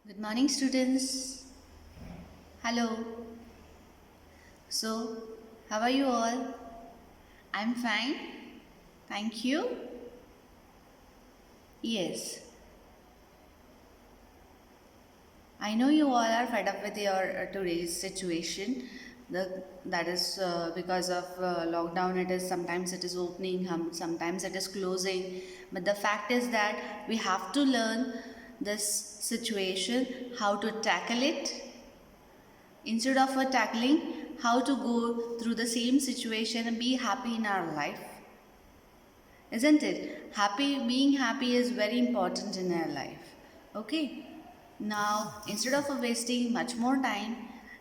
Good morning, students. Hello. So, how are you all? I'm fine. Thank you. Yes, I know you all are fed up with your today's situation. That is because of lockdown. It is sometimes it is opening, sometimes it is closing. But the fact is that we have to learn this situation, how to tackle it, instead of tackling how to go through the same situation and be happy in our life, isn't it? Being happy is very important in our life. Okay, now instead of wasting much more time,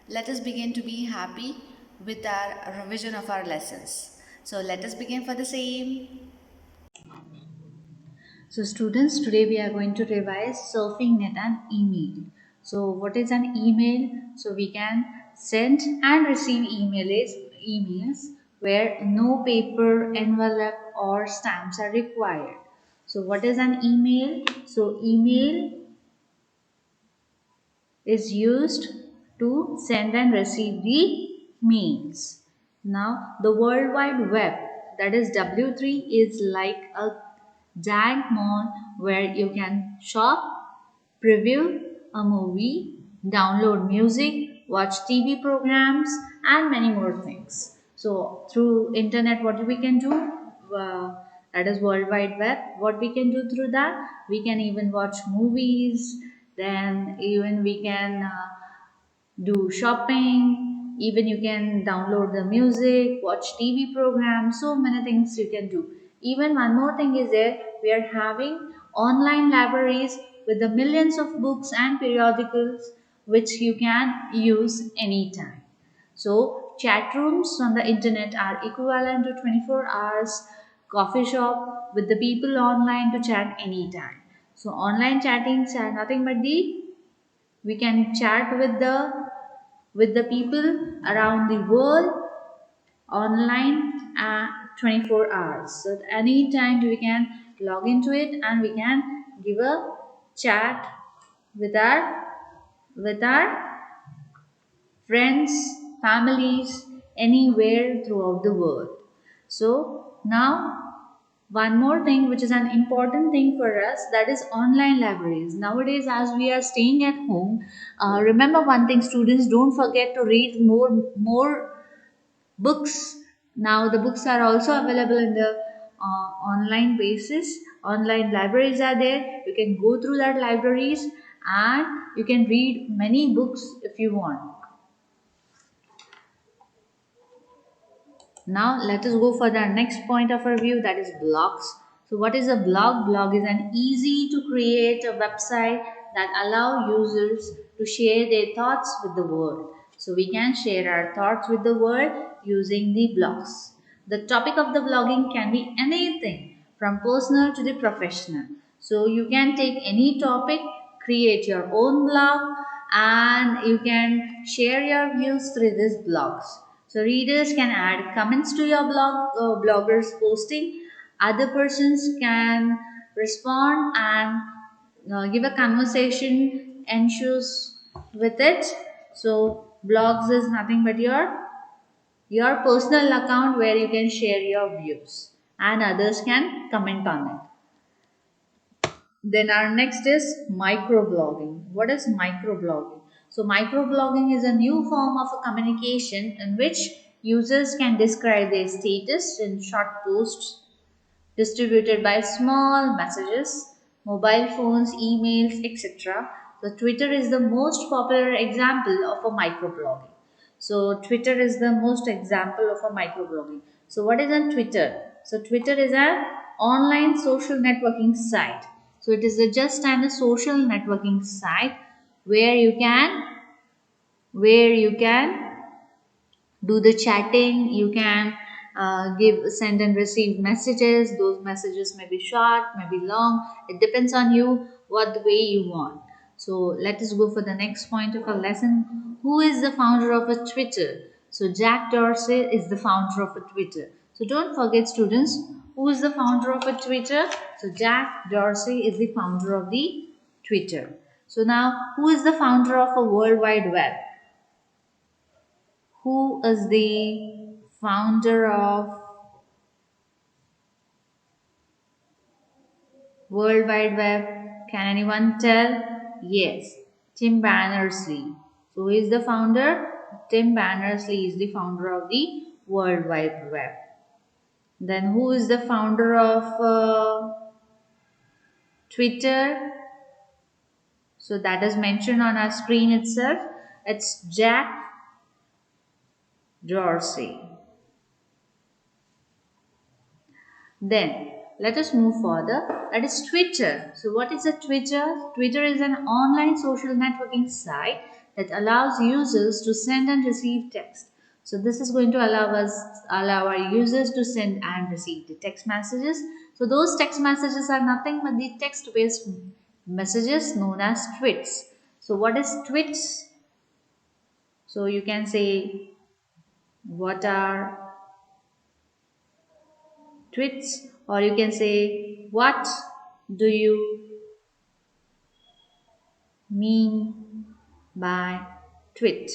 let us begin to be happy with our revision of our lessons. So let us begin for the same. So students, today we are going to revise surfing net and email. So what is an email? So we can send and receive emails where no paper, envelope or stamps are required. So what is an email? So email is used to send and receive the mails. Now, the World Wide Web, that is W3, is like a giant mall where you can shop, preview a movie, download music, watch TV programs, and many more things. So, through internet, what we can do? Uh, that is World Wide Web. What we can do through that? We can even watch movies. Then even we can do shopping. Even you can download the music, watch TV programs. So many things you can do. Even one more thing is there. We are having online libraries with the millions of books and periodicals which you can use anytime. So chat rooms on the internet are equivalent to 24 hours coffee shop with the people online to chat anytime. So online chattings are nothing but the we can chat with the people around the world online at 24 hours. So at any time we can log into it and we can give a chat with our friends, families, anywhere throughout the world. So now one more thing which is an important thing for us, that is online libraries. Nowadays as we are staying at home, remember one thing students, don't forget to read more books. Now the books are also available in the online basis. Online libraries are there. You can go through that libraries and you can read many books if you want. Now let us go for the next point of review, that is blogs. So what is a blog? Blog is an easy to create a website that allow users to share their thoughts with the world. So we can share our thoughts with the world using the blogs. The topic of the blogging can be anything from personal to the professional. So you can take any topic, create your own blog and you can share your views through these blogs. So readers can add comments to your bloggers posting. Other persons can respond and give a conversation ensures with it. So blogs is nothing but your personal account where you can share your views and others can comment on it. Then our next is microblogging. What is microblogging? So microblogging is a new form of a communication in which users can describe their status in short posts distributed by small messages, mobile phones, emails, etc. So Twitter is the most popular example of a microblogging. So Twitter is the most example of a microblogging. So what is on Twitter? So Twitter is an online social networking site. So it is just a social networking site where you can where you can do the chatting. You can give send and receive messages. Those messages may be short, may be long. It depends on you what the way you want. So let us go for the next point of our lesson. Who is the founder of a Twitter? So Jack Dorsey is the founder of a Twitter. So don't forget students, who is the founder of a Twitter? So Jack Dorsey is the founder of the Twitter. So now, who is the founder of a World Wide Web? Who is the founder of World Wide Web? Can anyone tell? Yes, Tim Berners-Lee. So who is the founder? Tim Berners-Lee is the founder of the World Wide Web. Then who is the founder of Twitter? So that is mentioned on our screen itself. It's Jack Dorsey. Then let us move further. That is Twitter. So what is a Twitter? Twitter is an online social networking site that allows users to send and receive text. So this is going to allow our users to send and receive the text messages. So those text messages are nothing but the text-based messages known as tweets. So what is tweets? So you can say what are tweets, or you can say what do you mean by tweet.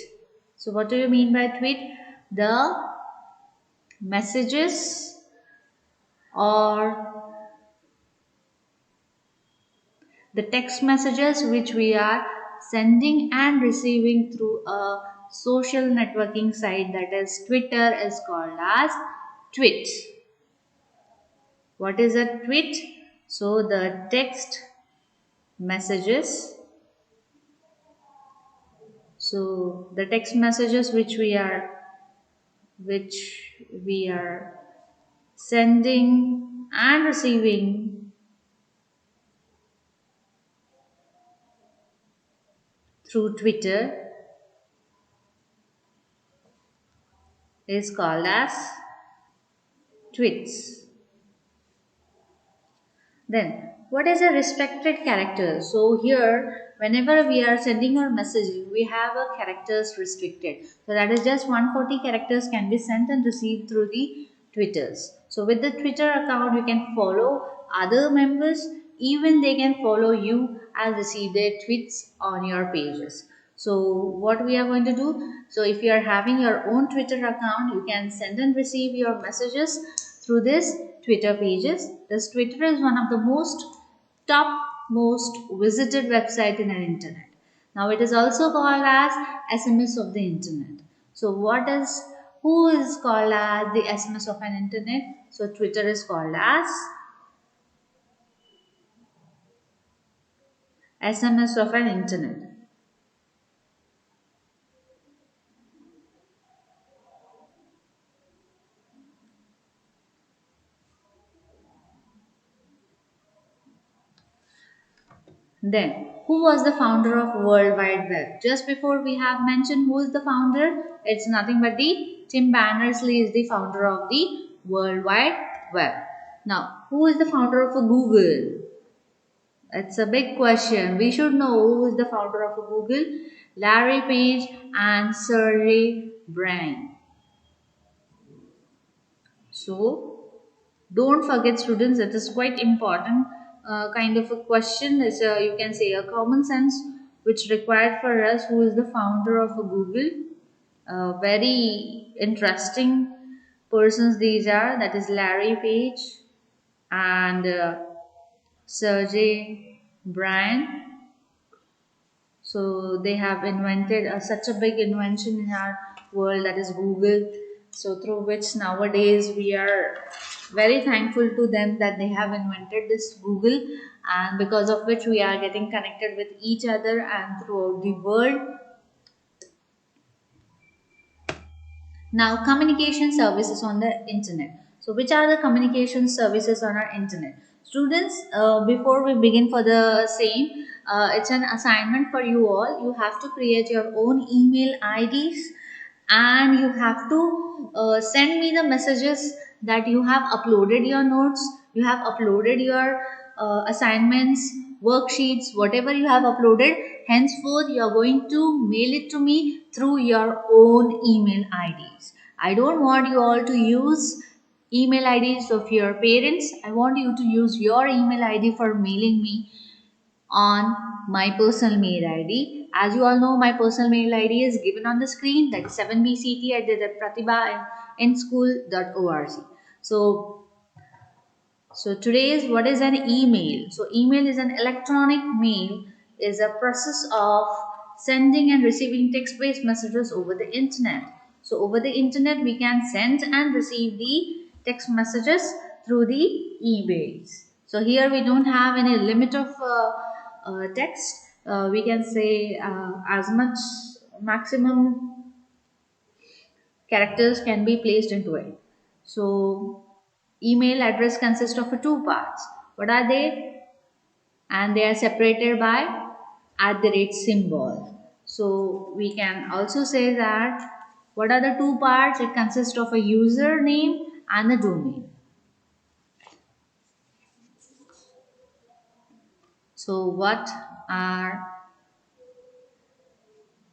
So what do you mean by tweet? The messages or the text messages which we are sending and receiving through a social networking site, that is Twitter, is called as tweet. What is a tweet? So the text messages, so the text messages which we are sending and receiving through Twitter is called as tweets. Then, what is a restricted character? So here, whenever we are sending our messaging, we have a characters restricted. So that is just 140 characters can be sent and received through the Twitters. So with the Twitter account, you can follow other members, even they can follow you and receive their tweets on your pages. So what we are going to do? So if you are having your own Twitter account, you can send and receive your messages through this Twitter pages. This Twitter is one of the most visited website in an internet. Now it is also called as SMS of the internet. So who is called as the SMS of an internet? So Twitter is called as SMS of an internet. Then, who was the founder of World Wide Web? Just before we have mentioned who is the founder, it's nothing but the Tim Berners-Lee is the founder of the World Wide Web. Now, who is the founder of a Google? It's a big question. We should know who is the founder of a Google. Larry Page and Sergey Brin. So, don't forget students, it is quite important kind of a question. It's you can say a common sense which required for us. Who is the founder of a Google? Very interesting persons these are, that is Larry Page and Sergey Brin. So they have invented such a big invention in our world, that is Google. So through which nowadays we are very thankful to them that they have invented this Google, and because of which we are getting connected with each other and throughout the world. Now, communication services on the internet. So, which are the communication services on our internet? Students, before we begin for the same, it's an assignment for you all. You have to create your own email IDs and you have to send me the messages that you have uploaded your notes, you have uploaded your assignments, worksheets, whatever you have uploaded. Henceforth, you are going to mail it to me through your own email IDs. I don't want you all to use email IDs of your parents. I want you to use your email ID for mailing me on my personal mail ID. As you all know, my personal mail ID is given on the screen, that is 7bct at the pratibha.school.org. So today's what is an email? So email is an electronic mail is a process of sending and receiving text-based messages over the internet. So over the internet we can send and receive the text messages through the emails. So here we don't have any limit of text. We can say as much maximum characters can be placed into it. So email address consists of two parts. What are they? And they are separated by @ symbol. So we can also say that what are the two parts? It consists of a username and a domain. So what are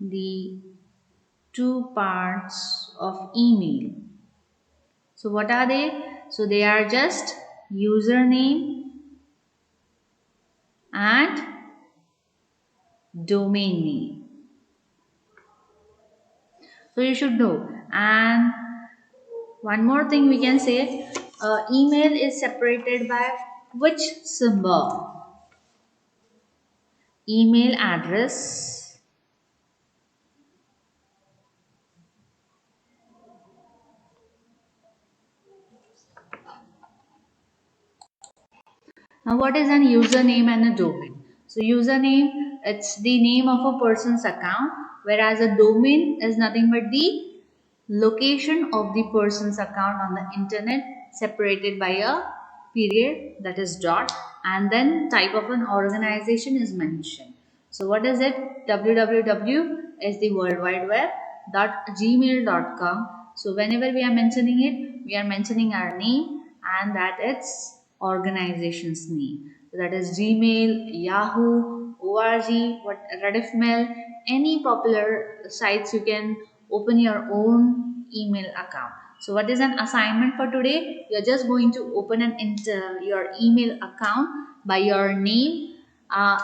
the two parts of email? So what are they? So they are just username and domain name. So you should know. And one more thing we can say, email is separated by which symbol? Email address. Now what is an username and a domain? So username, it's the name of a person's account, whereas a domain is nothing but the location of the person's account on the internet, separated by a period, that is dot, and then type of an organization is mentioned. So what is it? www is the world wide web .gmail.com. So whenever we are mentioning it, we are mentioning our name and that it's organization's name. So that is Gmail, Yahoo, ORG, what Rediffmail, any popular sites you can open your own email account. So what is an assignment for today? You're just going to open an your email account by your name.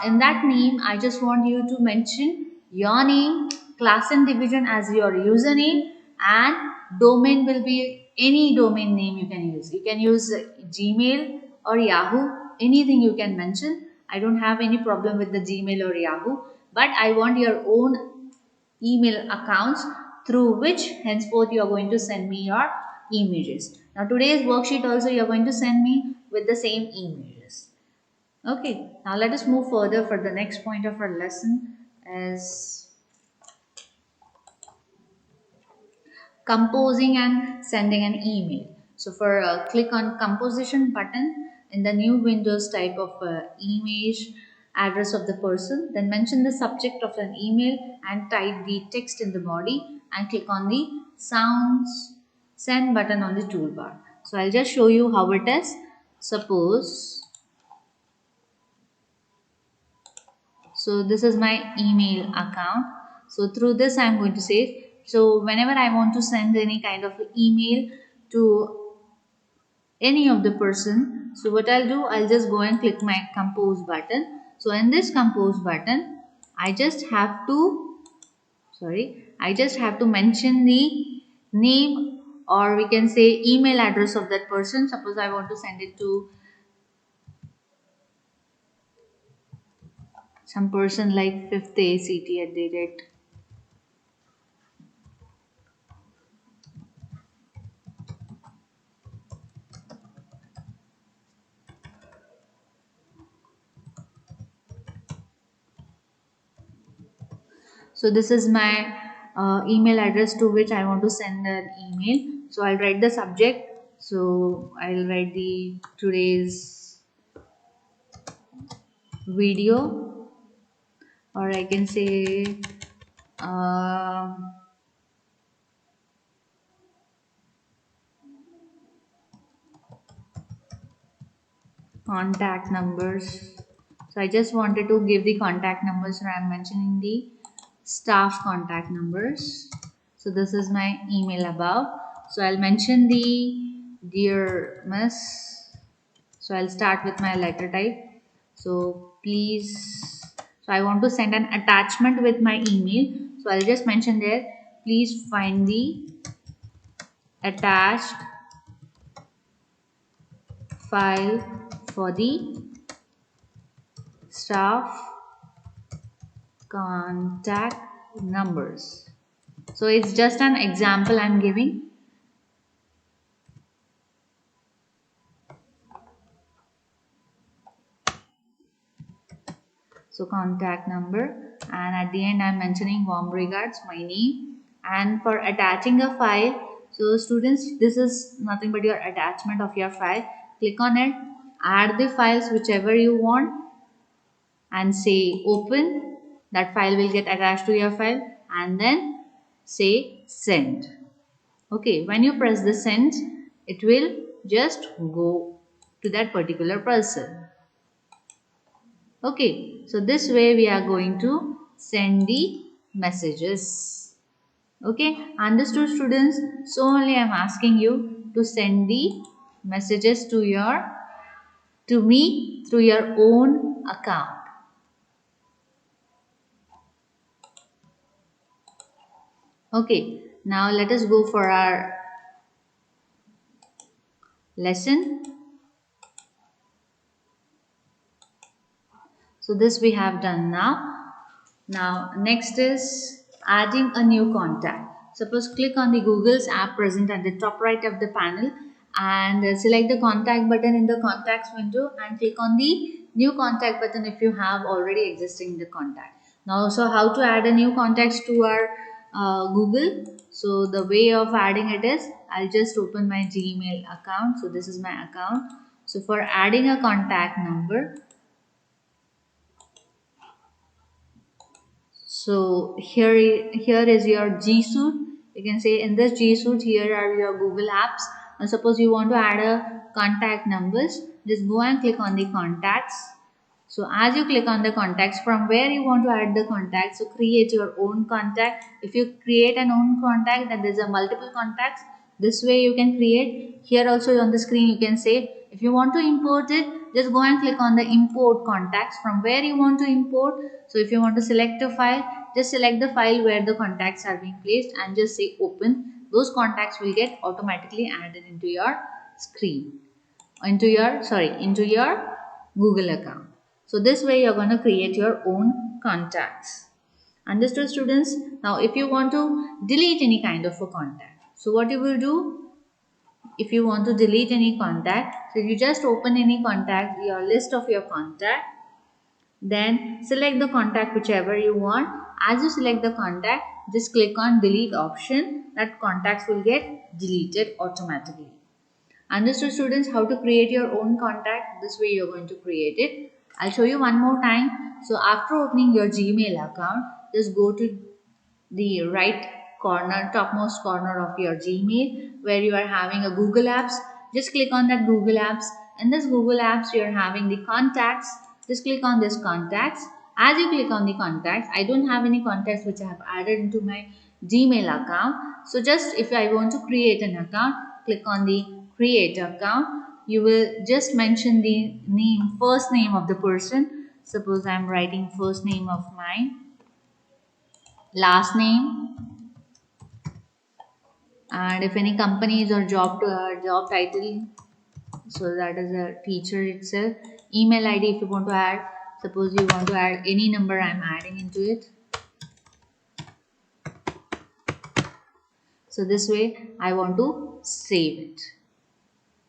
In that name, I just want you to mention your name, class and division as your username, and domain will be any domain name you can use. You can use Gmail or Yahoo, anything you can mention. I don't have any problem with the Gmail or Yahoo, but I want your own email accounts through which henceforth you are going to send me your images. Now today's worksheet also you are going to send me with the same images. Okay, now let us move further for the next point of our lesson is composing and sending an email. So for click on composition button in the new Windows type of image address of the person, then mention the subject of an email and type the text in the body and click on the sounds send button on the toolbar. So I'll just show you how it is. Suppose, so this is my email account. So through this I'm going to say, so whenever I want to send any kind of email to any of the person, so what I'll do, I'll just go and click my compose button. So in this compose button, I just have to, I just have to mention the name, or we can say email address of that person. Suppose I want to send it to some person like 5th ACT at the rate. So this is my email address to which I want to send an email. So I'll write the subject. So I'll write the today's video, or I can say uh, contact numbers. So I just wanted to give the contact numbers, so I'm mentioning the staff contact numbers. So this is my email above. So I'll mention the dear miss. So I'll start with my letter type. So please, so I want to send an attachment with my email, so I'll just mention there, please find the attached file for the staff contact numbers. So it's just an example I'm giving. So contact number, and at the end I'm mentioning warm regards, my name. And for attaching a file, so students, this is nothing but your attachment of your file. Click on it, add the files whichever you want, and say open. That file will get attached to your file, and then say send. Okay, when you press the send, it will just go to that particular person. Okay, so this way we are going to send the messages. Okay, understood students? So only I am asking you to send the messages to me through your own account. Okay, now let us go for our lesson. So this we have done now. Now next is adding a new contact. Suppose click on the Google's app present at the top right of the panel, and select the contact button in the contacts window and click on the new contact button if you have already existing the contact. Now so how to add a new contacts to our Google. So the way of adding it is, I'll just open my Gmail account. So this is my account. So for adding a contact number, so here is your G Suite. You can say in this G Suite, here are your Google apps. Now suppose you want to add a contact numbers, just go and click on the contacts. So as you click on the contacts, from where you want to add the contact, so create your own contact. If you create an own contact, then there's a multiple contacts. This way you can create. Here also on the screen you can say, if you want to import it, just go and click on the import contacts, from where you want to import. So if you want to select a file, just select the file where the contacts are being placed and just say open. Those contacts will get automatically added into your screen, into your Google account. So this way you're going to create your own contacts. Understood students? Now if you want to delete any kind of a contact, so what you will do, if you want to delete any contact, so you just open any contact, your list of your contact, then select the contact whichever you want. As you select the contact, just click on delete option. That contacts will get deleted automatically. Understood students how to create your own contact? This way you're going to create it. I'll show you one more time. So after opening your Gmail account, just go to the right corner, topmost corner of your Gmail, where you are having a Google Apps. Just click on that Google Apps. In this Google Apps, you are having the contacts. Just click on this contacts. As you click on the contacts, I don't have any contacts which I have added into my Gmail account. So just if I want to create an account, click on the create account. You will just mention the name, first name of the person. Suppose I am writing first name of mine, last name, and if any companies or job title, so that is a teacher itself. Email ID if you want to add, suppose you want to add any number, I'm adding into it. So this way I want to save it.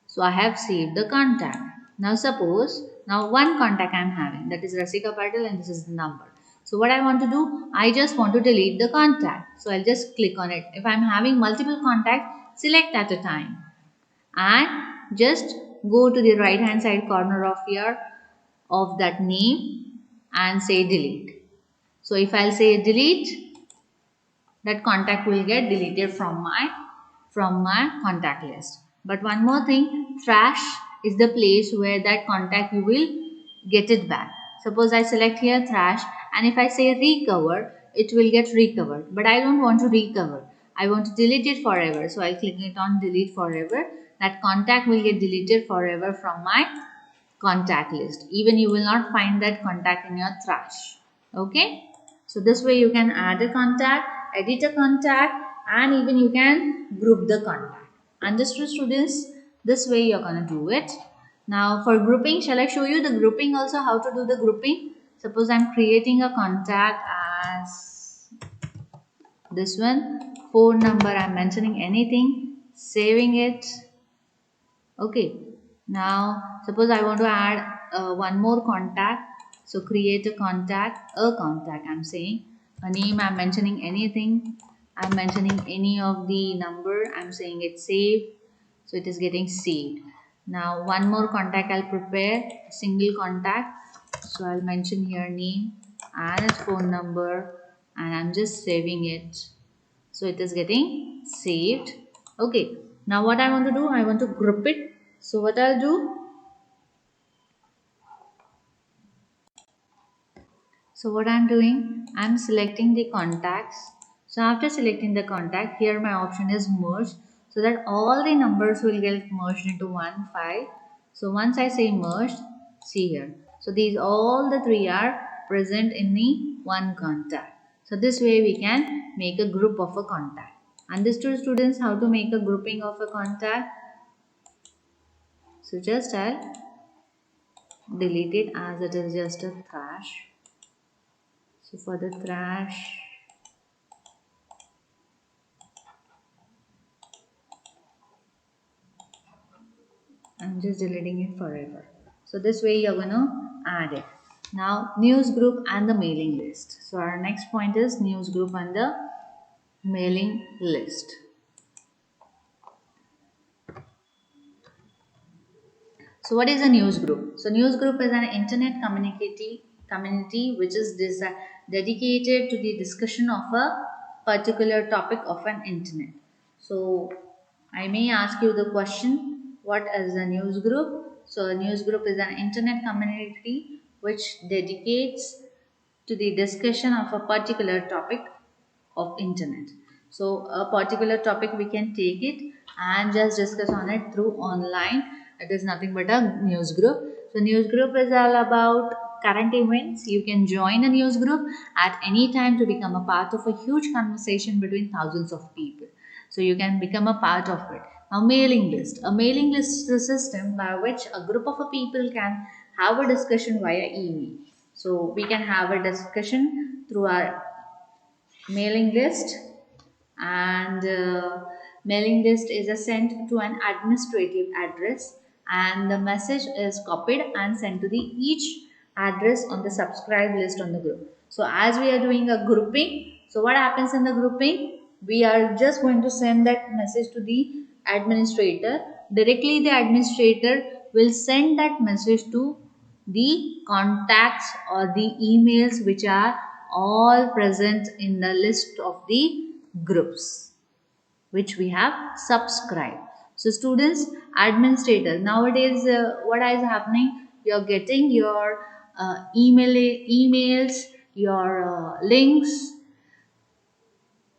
So I have saved the contact. Now suppose, now one contact I am having, that is Rasika Patel, and this is the number. So what I want to do, I just want to delete the contact. So I'll just click on it. If I'm having multiple contacts, select at a time and just go to the right hand side corner of that name and say delete. So if I'll say delete, that contact will get deleted from my contact list. But one more thing, trash is the place where that contact you will get it back. Suppose I select here trash, and if I say recover, it will get recovered, but I don't want to recover, I want to delete it forever. So I'll click it on delete forever. That contact will get deleted forever from my contact list. Even you will not find that contact in your trash. Okay, so this way you can add a contact, edit a contact, and even you can group the contact. Understood, students? This way you're gonna do it. Now for grouping, shall I show you the grouping also, how to do the grouping? Suppose I'm creating a contact as this one, phone number, I'm mentioning anything, saving it. Okay, now suppose I want to add one more contact. So create a contact. I'm saying a name. I'm mentioning anything. I'm mentioning any of the number. I'm saying it's saved. So it is getting saved. Now one more contact I'll prepare, a single contact. So I'll mention here name and its phone number, and I'm just saving it. So it is getting saved. Okay, now what I want to do, I want to group it. So what I'll do, so what I'm doing, I'm selecting the contacts. So after selecting the contact, here my option is merge, so that all the numbers will get merged into one file. So once I say merged, see here, so these all the three are present in the one contact. So this way we can make a group of a contact. Understood, students, how to make a grouping of a contact? So just I'll delete it as it is just a trash. So for the trash, I'm just deleting it forever. So this way you're gonna add it. Now news group and the mailing list. So our next point is news group and the mailing list. So what is a news group? So news group is an internet community which is dedicated to the discussion of a particular topic of an internet. So I may ask you the question, what is a news group? So a news group is an internet community which dedicates to the discussion of a particular topic of internet. So a particular topic we can take it and just discuss on it through online. It is nothing but a news group. So news group is all about current events. You can join a news group at any time to become a part of a huge conversation between thousands of people. So you can become a part of it. A mailing list. A mailing list is a system by which a group of a people can have a discussion via email. So we can have a discussion through our mailing list, and mailing list is sent to an administrative address, and the message is copied and sent to the each address on the subscribe list on the group. So as we are doing a grouping, so what happens in the grouping, we are just going to send that message to the administrator. Directly the administrator will send that message to the contacts or the emails which are all present in the list of the groups which we have subscribed. So students, administrators, nowadays what is happening, you're getting your emails, your links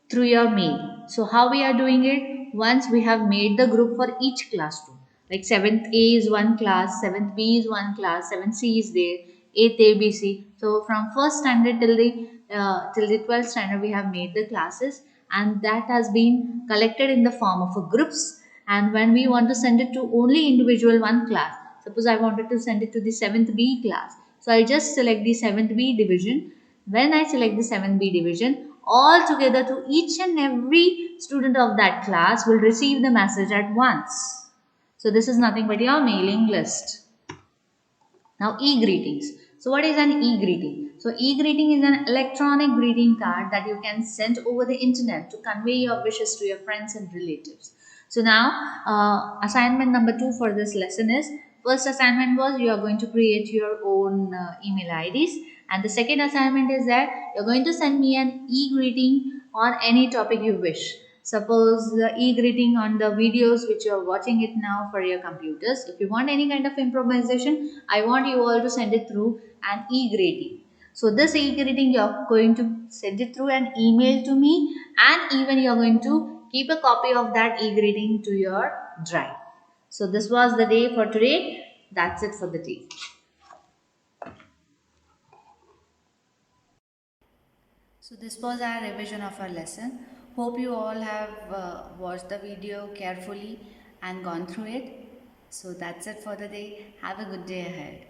through your mail. So how we are doing it? Once we have made the group for each classroom. Like 7th A is one class, 7th B is one class, 7th C is there, 8th A, B, C. So from first standard till the 12th standard we have made the classes, and that has been collected in the form of a groups. And when we want to send it to only individual one class, suppose I wanted to send it to the 7th B class. So I just select the 7th B division. When I select the 7B division, all together to each and every student of that class will receive the message at once. So this is nothing but your mailing list. Now e-greetings. So what is an e-greeting? So e-greeting is an electronic greeting card that you can send over the internet to convey your wishes to your friends and relatives. So now assignment number 2 for this lesson is, first assignment was you are going to create your own email IDs, and the second assignment is that you're going to send me an e-greeting on any topic you wish. Suppose the e-greeting on the videos which you are watching it now for your computers. If you want any kind of improvisation, I want you all to send it through an e-greeting. So this e-greeting you are going to send it through an email to me, and even you are going to keep a copy of that e-greeting to your drive. So this was the day for today. That's it for the day. So this was our revision of our lesson. Hope you all have watched the video carefully and gone through it. So that's it for the day. Have a good day ahead.